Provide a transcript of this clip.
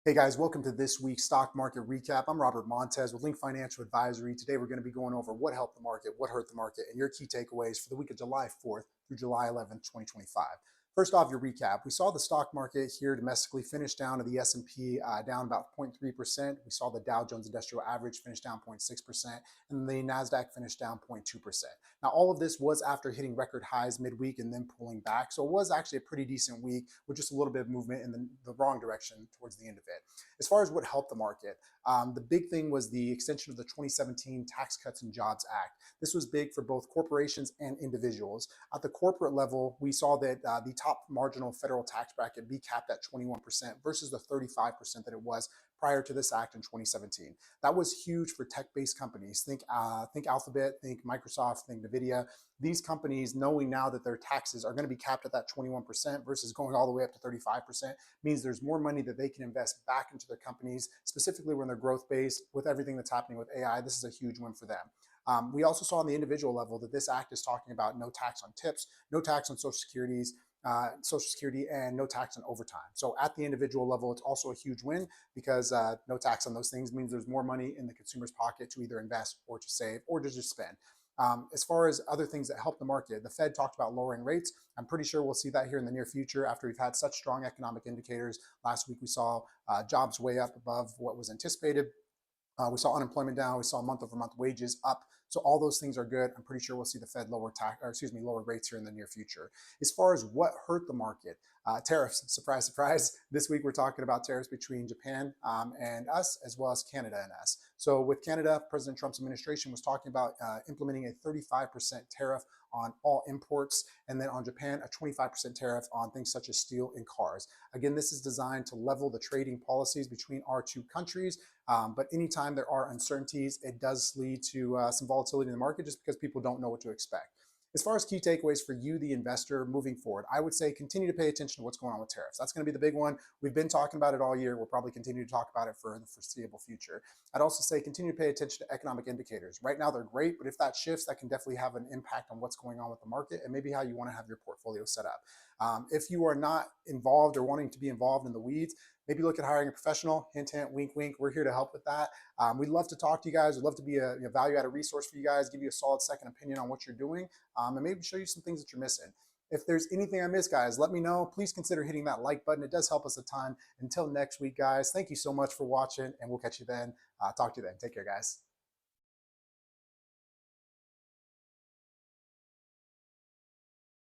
Hey guys, welcome to this week's stock market recap. I'm Robert Montez with Link Financial Advisory. Today we're going to be going over what helped the market, what hurt the market, and your key takeaways for the week of July 4th through July 11th, 2025. First off, your recap. We saw the stock market here domestically finish down to the S&P down about 0.3%. We saw the Dow Jones Industrial Average finish down 0.6%, and the Nasdaq finished down 0.2%. Now, all of this was after hitting record highs midweek and then pulling back. So it was actually a pretty decent week with just a little bit of movement in the wrong direction towards the end of it. As far as what helped the market, the big thing was the extension of the 2017 Tax Cuts and Jobs Act. This was big for both corporations and individuals. At the corporate level, we saw that the top marginal federal tax bracket be capped at 21% versus the 35% that it was prior to this act in 2017. That was huge for tech-based companies. Think Alphabet, think Microsoft, think Nvidia. These companies, knowing now that their taxes are going to be capped at that 21% versus going all the way up to 35%, means there's more money that they can invest back into their companies, specifically when they're growth based. With everything that's happening with AI, this is a huge win for them. We also saw on the individual level that this act is talking about no tax on tips, no tax on Social Security, and no tax on overtime. So at the individual level, it's also a huge win because no tax on those things means there's more money in the consumer's pocket to either invest or to save or to just spend. As far as other things that help the market, the Fed talked about lowering rates. I'm pretty sure we'll see that here in the near future after we've had such strong economic indicators. Last week we saw jobs way up above what was anticipated. We saw unemployment down. We saw month-over-month wages up. So all those things are good. I'm pretty sure we'll see the Fed lower rates here in the near future. As far as what hurt the market, tariffs. Surprise, surprise. This week we're talking about tariffs between Japan and us, as well as Canada and us. So with Canada, President Trump's administration was talking about implementing a 35% tariff on all imports, and then on Japan, a 25% tariff on things such as steel and cars. Again, this is designed to level the trading policies between our two countries. But anytime there are uncertainties, it does lead to some volatility in the market just because people don't know what to expect. As far as key takeaways for you, the investor, moving forward, I would say continue to pay attention to what's going on with tariffs. That's going to be the big one. We've been talking about it all year. We'll probably continue to talk about it for the foreseeable future. I'd also say continue to pay attention to economic indicators. Right now, they're great, but if that shifts, that can definitely have an impact on what's going on with the market and maybe how you want to have your portfolio set up. If you are not involved or wanting to be involved in the weeds, maybe look at hiring a professional. Hint, hint, wink, wink. We're here to help with that. We'd love to talk to you guys. We'd love to be a value-added resource for you guys, give you a solid second opinion on what you're doing, and maybe show you some things that you're missing. If there's anything I missed, guys, let me know. Please consider hitting that like button. It does help us a ton. Until next week, guys, thank you so much for watching, and we'll catch you then. Talk to you then. Take care, guys.